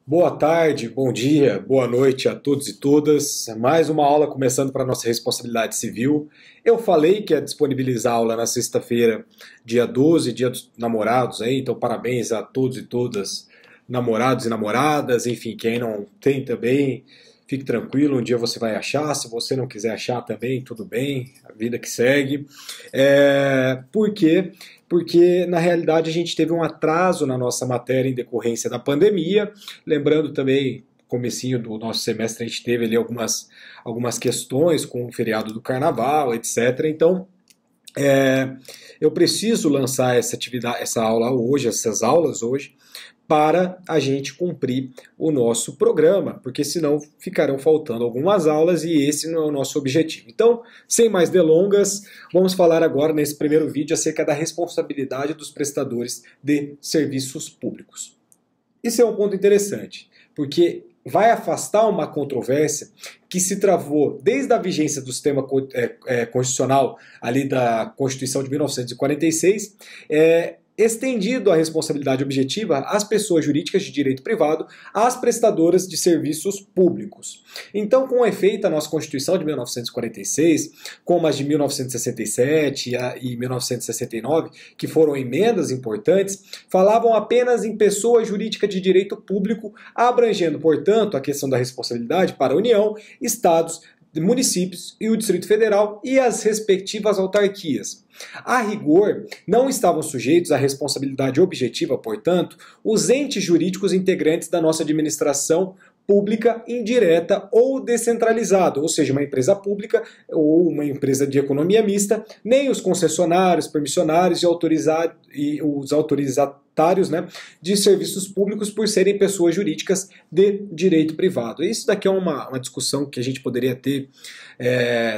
Boa tarde, bom dia, boa noite a todos e todas. Mais uma aula começando para a nossa responsabilidade civil. Eu falei que ia disponibilizar a aula na sexta-feira, dia 12, dia dos namorados aí, então parabéns a todos e todas, namorados e namoradas, enfim, quem não tem também, fique tranquilo, um dia você vai achar, se você não quiser achar também, tudo bem, a vida que segue. Por quê? Porque na realidade a gente teve um atraso na nossa matéria em decorrência da pandemia. Lembrando também, comecinho do nosso semestre a gente teve ali algumas questões com o feriado do carnaval, etc. Então, é, eu preciso lançar essa atividade, essa aula hoje, essas aulas hoje, para a gente cumprir o nosso programa, porque senão ficarão faltando algumas aulas e esse não é o nosso objetivo. Então, sem mais delongas, vamos falar agora nesse primeiro vídeo acerca da responsabilidade dos prestadores de serviços públicos. Isso é um ponto interessante, porque vai afastar uma controvérsia que se travou desde a vigência do sistema constitucional ali da Constituição de 1946, estendido a responsabilidade objetiva às pessoas jurídicas de direito privado, às prestadoras de serviços públicos. Então, com efeito, a nossa Constituição de 1946, como as de 1967 e 1969, que foram emendas importantes, falavam apenas em pessoa jurídica de direito público, abrangendo, portanto, a questão da responsabilidade para a União, estados, municípios e o Distrito Federal e as respectivas autarquias. A rigor, não estavam sujeitos à responsabilidade objetiva, portanto, os entes jurídicos integrantes da nossa administração pública indireta ou descentralizada, ou seja, uma empresa pública ou uma empresa de economia mista, nem os concessionários, permissionários e os autorizatários, né, de serviços públicos por serem pessoas jurídicas de direito privado. Isso daqui é uma discussão que a gente poderia ter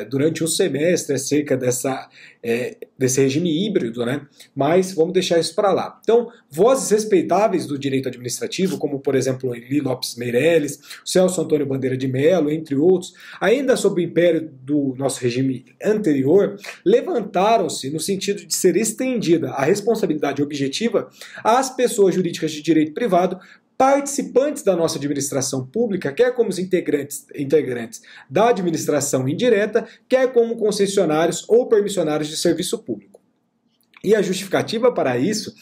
durante um semestre acerca desse regime híbrido, né? Mas vamos deixar isso para lá. Então, vozes respeitáveis do direito administrativo, como por exemplo Eli Lopes Meireles, Celso Antônio Bandeira de Mello, entre outros, ainda sob o império do nosso regime anterior, levantaram-se no sentido de ser estendida a responsabilidade objetiva às pessoas jurídicas de direito privado participantes da nossa administração pública, quer como os integrantes da administração indireta, quer como concessionários ou permissionários de serviço público. E a justificativa para isso,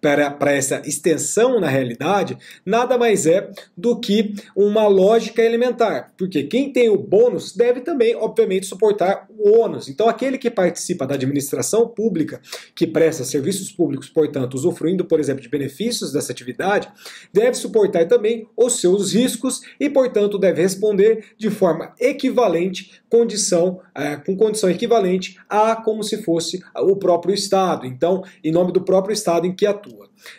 para essa extensão na realidade, nada mais é do que uma lógica elementar. Porque quem tem o bônus deve também, obviamente, suportar o ônus. Então, aquele que participa da administração pública, que presta serviços públicos, portanto, usufruindo, por exemplo, de benefícios dessa atividade, deve suportar também os seus riscos e, portanto, deve responder de forma equivalente, com condição equivalente a como se fosse o próprio Estado. Então, em nome do próprio Estado em que atua.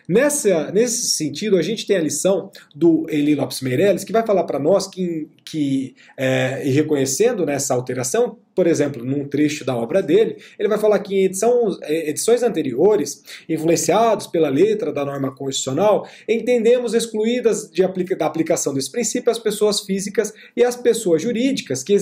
Nesse sentido, a gente tem a lição do Eli Lopes Meireles, que vai falar para nós e reconhecendo nessa alteração, por exemplo, num trecho da obra dele, ele vai falar que em edições anteriores, influenciados pela letra da norma constitucional, entendemos excluídas da aplicação desse princípio as pessoas físicas e as pessoas jurídicas que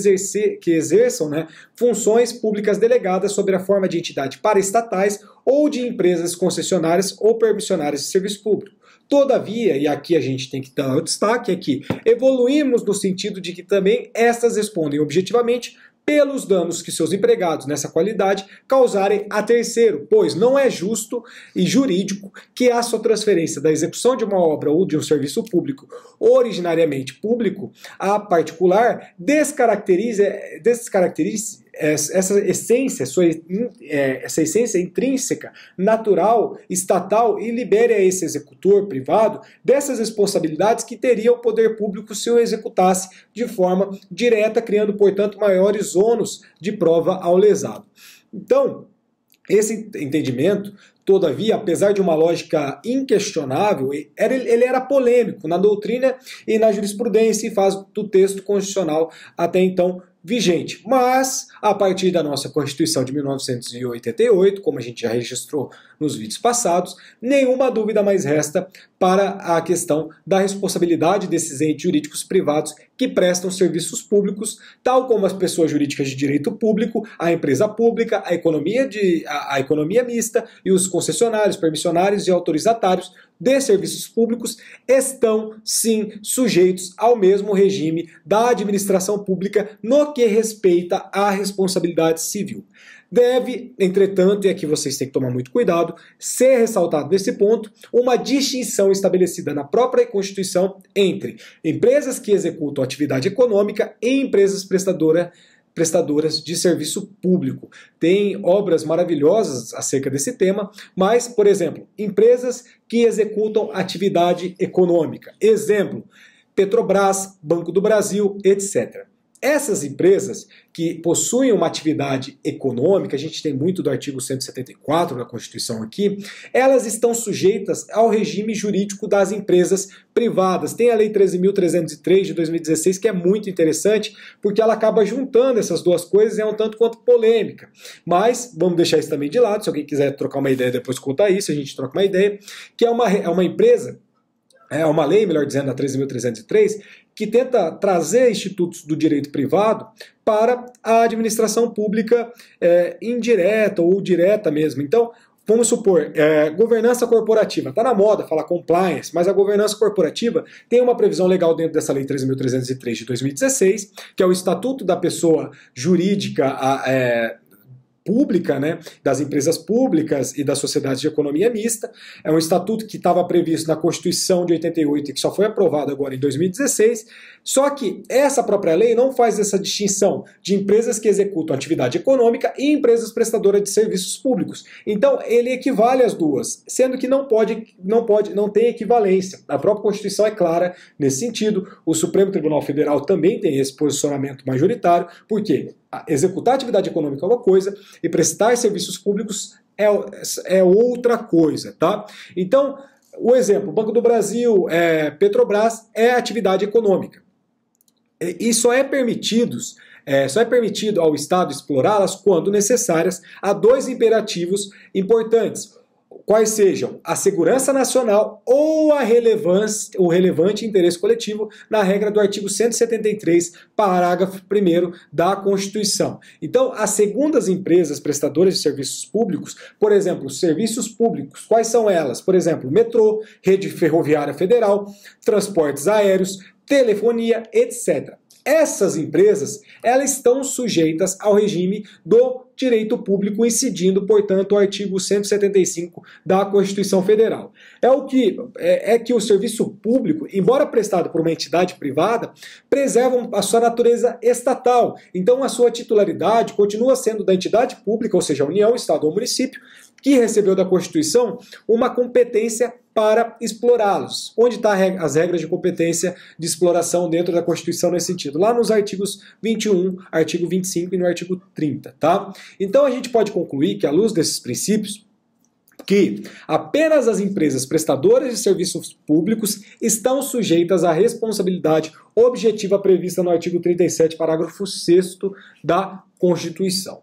exerçam, né, funções públicas delegadas sob a forma de entidade paraestatais ou de empresas concessionárias ou permissionárias de serviço público. Todavia, e aqui a gente tem que dar o destaque, é que evoluímos no sentido de que também estas respondem objetivamente pelos danos que seus empregados nessa qualidade causarem a terceiro, pois não é justo e jurídico que a sua transferência da execução de uma obra ou de um serviço público originariamente público a particular descaracterize essa essência, essa essência intrínseca, natural, estatal e libere a esse executor privado dessas responsabilidades que teria o poder público se o executasse de forma direta, criando, portanto, maiores ônus de prova ao lesado. Então, esse entendimento, todavia, apesar de uma lógica inquestionável, ele era polêmico na doutrina e na jurisprudência em fase do texto constitucional até então vigente. Mas, a partir da nossa Constituição de 1988, como a gente já registrou nos vídeos passados, nenhuma dúvida mais resta para a questão da responsabilidade desses entes jurídicos privados que prestam serviços públicos, tal como as pessoas jurídicas de direito público, a empresa pública, a economia mista e os concessionários, permissionários e autorizatários de serviços públicos estão, sim, sujeitos ao mesmo regime da administração pública no que respeita à responsabilidade civil. Deve, entretanto, e aqui vocês têm que tomar muito cuidado, ser ressaltado nesse ponto uma distinção estabelecida na própria Constituição entre empresas que executam atividade econômica e empresas prestadoras de serviço público. Tem obras maravilhosas acerca desse tema, mas, por exemplo, empresas que executam atividade econômica. Exemplo, Petrobras, Banco do Brasil, etc. Essas empresas que possuem uma atividade econômica, a gente tem muito do artigo 174 da Constituição aqui, elas estão sujeitas ao regime jurídico das empresas privadas. Tem a Lei 13.303 de 2016, que é muito interessante, porque ela acaba juntando essas duas coisas e é um tanto quanto polêmica. Mas vamos deixar isso também de lado, se alguém quiser trocar uma ideia depois contar isso, a gente troca uma ideia, que é uma empresa, é uma lei, melhor dizendo, a 13.303, que tenta trazer institutos do direito privado para a administração pública indireta ou direta mesmo. Então, vamos supor, governança corporativa. Está na moda falar compliance, mas a governança corporativa tem uma previsão legal dentro dessa Lei 13.303 de 2016, que é o Estatuto da Pessoa Jurídica Pública, né, das empresas públicas e das sociedades de economia mista. É um estatuto que estava previsto na Constituição de 88 e que só foi aprovado agora em 2016. Só que essa própria lei não faz essa distinção de empresas que executam atividade econômica e empresas prestadoras de serviços públicos. Então, ele equivale às duas, sendo que não tem equivalência. A própria Constituição é clara nesse sentido. O Supremo Tribunal Federal também tem esse posicionamento majoritário, porque executar atividade econômica é uma coisa e prestar serviços públicos é outra coisa, tá? Então, o exemplo, Banco do Brasil, Petrobras é atividade econômica. E só é permitido ao Estado explorá-las quando necessárias a dois imperativos importantes, quais sejam a segurança nacional ou o relevante interesse coletivo na regra do artigo 173, parágrafo 1º da Constituição. Então, as segundas empresas prestadoras de serviços públicos, por exemplo, serviços públicos, quais são elas? Por exemplo, metrô, rede ferroviária federal, transportes aéreos, telefonia, etc. Essas empresas, elas estão sujeitas ao regime do direito público, incidindo, portanto, o artigo 175 da Constituição Federal. É que o serviço público, embora prestado por uma entidade privada, preserva a sua natureza estatal. Então, a sua titularidade continua sendo da entidade pública, ou seja, a União, Estado ou município, que recebeu da Constituição uma competência para explorá-los. Onde estão as regras de competência de exploração dentro da Constituição nesse sentido? Lá nos artigos 21, artigo 25 e no artigo 30, tá? Então a gente pode concluir que, à luz desses princípios, que apenas as empresas prestadoras de serviços públicos estão sujeitas à responsabilidade objetiva prevista no artigo 37, parágrafo 6º da Constituição.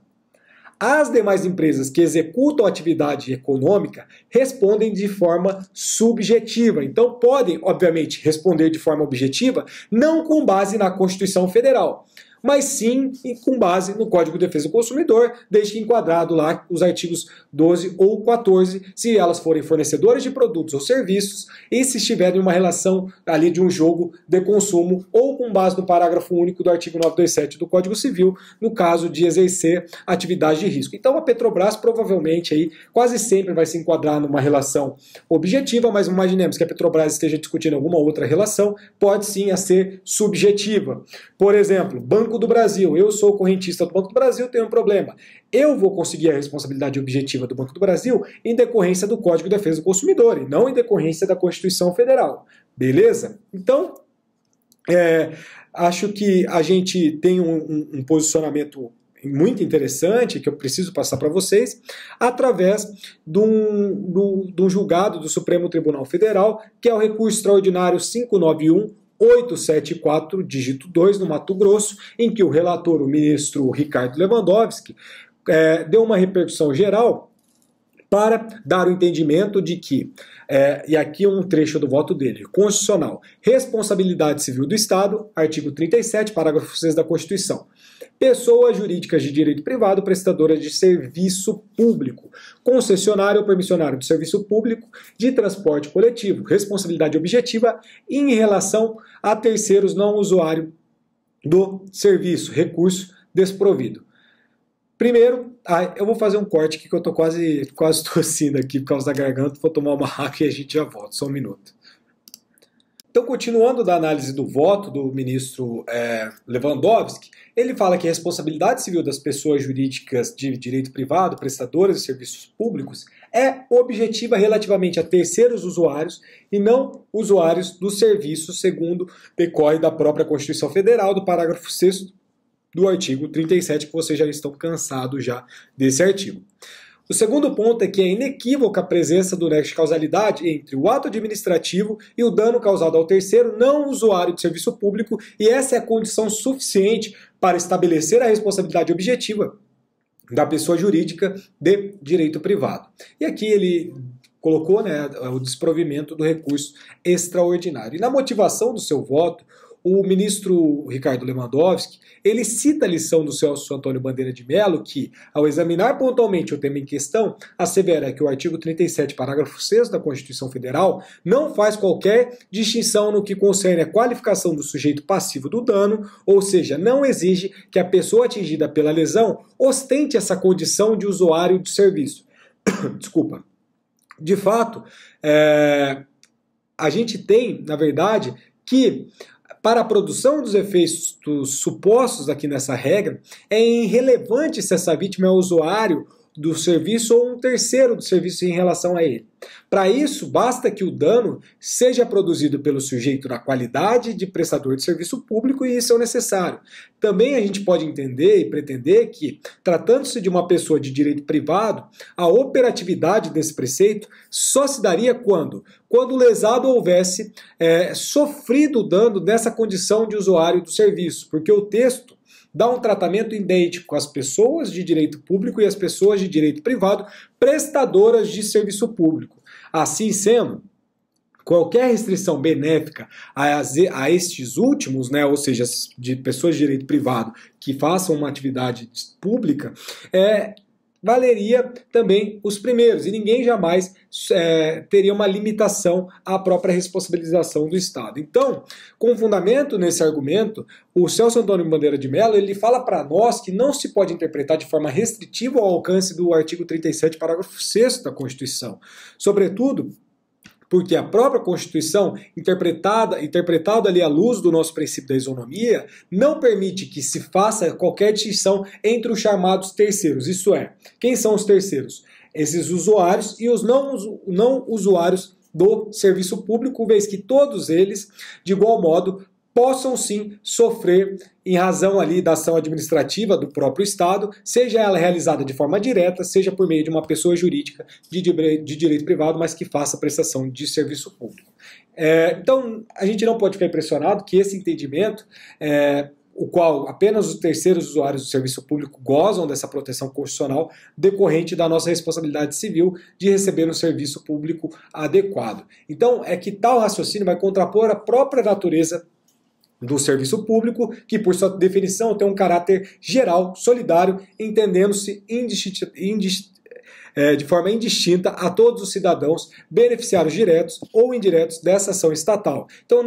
As demais empresas que executam atividade econômica respondem de forma subjetiva. Então podem, obviamente, responder de forma objetiva, não com base na Constituição Federal, mas sim com base no Código de Defesa do Consumidor, desde que enquadrado lá os artigos 12 ou 14, se elas forem fornecedoras de produtos ou serviços e se estiverem em uma relação ali de um jogo de consumo ou com base no parágrafo único do artigo 927 do Código Civil, no caso de exercer atividade de risco. Então a Petrobras provavelmente aí quase sempre vai se enquadrar numa relação objetiva, mas imaginemos que a Petrobras esteja discutindo alguma outra relação, pode sim a ser subjetiva. Por exemplo, Banco do Brasil, eu sou correntista do Banco do Brasil, tenho um problema. Eu vou conseguir a responsabilidade objetiva do Banco do Brasil em decorrência do Código de Defesa do Consumidor e não em decorrência da Constituição Federal. Beleza? Então, acho que a gente tem um posicionamento muito interessante que eu preciso passar para vocês através de um julgado do Supremo Tribunal Federal, que é o recurso extraordinário 591.874, dígito 2, no Mato Grosso, em que o relator, o ministro Ricardo Lewandowski, deu uma repercussão geral para dar o entendimento de que, e aqui é um trecho do voto dele, constitucional, responsabilidade civil do Estado, artigo 37, parágrafo 6 da Constituição. Pessoas jurídicas de direito privado prestadoras de serviço público, concessionário ou permissionário de serviço público de transporte coletivo, responsabilidade objetiva em relação a terceiros não usuário do serviço, recurso desprovido. Primeiro, eu vou fazer um corte aqui que eu tô quase tossindo aqui por causa da garganta, vou tomar uma água e a gente já volta, só um minuto. Então, continuando da análise do voto do ministro Lewandowski, ele fala que a responsabilidade civil das pessoas jurídicas de direito privado, prestadoras de serviços públicos, é objetiva relativamente a terceiros usuários e não usuários do serviço, segundo decorre da própria Constituição Federal, do parágrafo 6º do artigo 37, que vocês já estão cansados já desse artigo. O segundo ponto é que é inequívoca a presença do nexo de causalidade entre o ato administrativo e o dano causado ao terceiro não usuário de serviço público, e essa é a condição suficiente para estabelecer a responsabilidade objetiva da pessoa jurídica de direito privado. E aqui ele colocou, o desprovimento do recurso extraordinário. E na motivação do seu voto, o ministro Ricardo Lewandowski, ele cita a lição do Celso Antônio Bandeira de Mello, que, ao examinar pontualmente o tema em questão, assevera que o artigo 37, parágrafo 6º da Constituição Federal não faz qualquer distinção no que concerne a qualificação do sujeito passivo do dano, ou seja, não exige que a pessoa atingida pela lesão ostente essa condição de usuário de serviço. Desculpa. De fato, a gente tem, na verdade, que para a produção dos efeitos supostos aqui nessa regra, é irrelevante se essa vítima é usuário do serviço ou um terceiro do serviço em relação a ele. Para isso, basta que o dano seja produzido pelo sujeito na qualidade de prestador de serviço público, e isso é o necessário. Também a gente pode entender e pretender que, tratando-se de uma pessoa de direito privado, a operatividade desse preceito só se daria quando o lesado houvesse sofrido o dano nessa condição de usuário do serviço, porque o texto dá um tratamento idêntico às pessoas de direito público e às pessoas de direito privado prestadoras de serviço público. Assim sendo, qualquer restrição benéfica a estes últimos, ou seja, de pessoas de direito privado que façam uma atividade pública, valeria também os primeiros, e ninguém jamais teria uma limitação à própria responsabilização do Estado. Então, com fundamento nesse argumento, o Celso Antônio Bandeira de Mello, ele fala para nós que não se pode interpretar de forma restritiva ao alcance do artigo 37, parágrafo 6º da Constituição. Sobretudo, porque a própria Constituição, interpretada ali à luz do nosso princípio da isonomia, não permite que se faça qualquer distinção entre os chamados terceiros. Isso é, quem são os terceiros? Esses usuários e os não usuários do serviço público, vez que todos eles, de igual modo, possam sim sofrer em razão ali da ação administrativa do próprio Estado, seja ela realizada de forma direta, seja por meio de uma pessoa jurídica de direito privado, mas que faça prestação de serviço público. Então, a gente não pode ficar impressionado que esse entendimento, o qual apenas os terceiros usuários do serviço público gozam dessa proteção constitucional decorrente da nossa responsabilidade civil de receber um serviço público adequado. Então, é que tal raciocínio vai contrapor a própria natureza do serviço público, que por sua definição tem um caráter geral, solidário, entendendo-se de forma indistinta a todos os cidadãos beneficiários diretos ou indiretos dessa ação estatal. Então,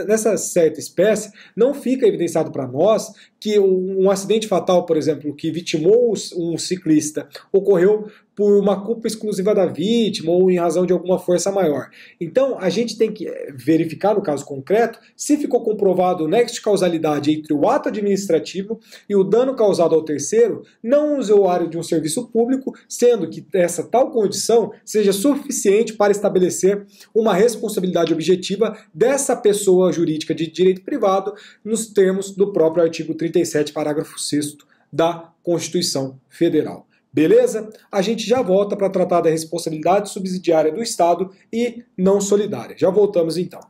nessa certa espécie, não fica evidenciado para nós que um acidente fatal, por exemplo, que vitimou um ciclista, ocorreu por uma culpa exclusiva da vítima ou em razão de alguma força maior. Então, a gente tem que verificar, no caso concreto, se ficou comprovado o nexo de causalidade entre o ato administrativo e o dano causado ao terceiro, não usuário de um serviço público, sendo que essa tal condição seja suficiente para estabelecer uma responsabilidade objetiva dessa pessoa jurídica de direito privado nos termos do próprio artigo 37, parágrafo 6º da Constituição Federal. Beleza? A gente já volta para tratar da responsabilidade subsidiária do Estado e não solidária. Já voltamos então.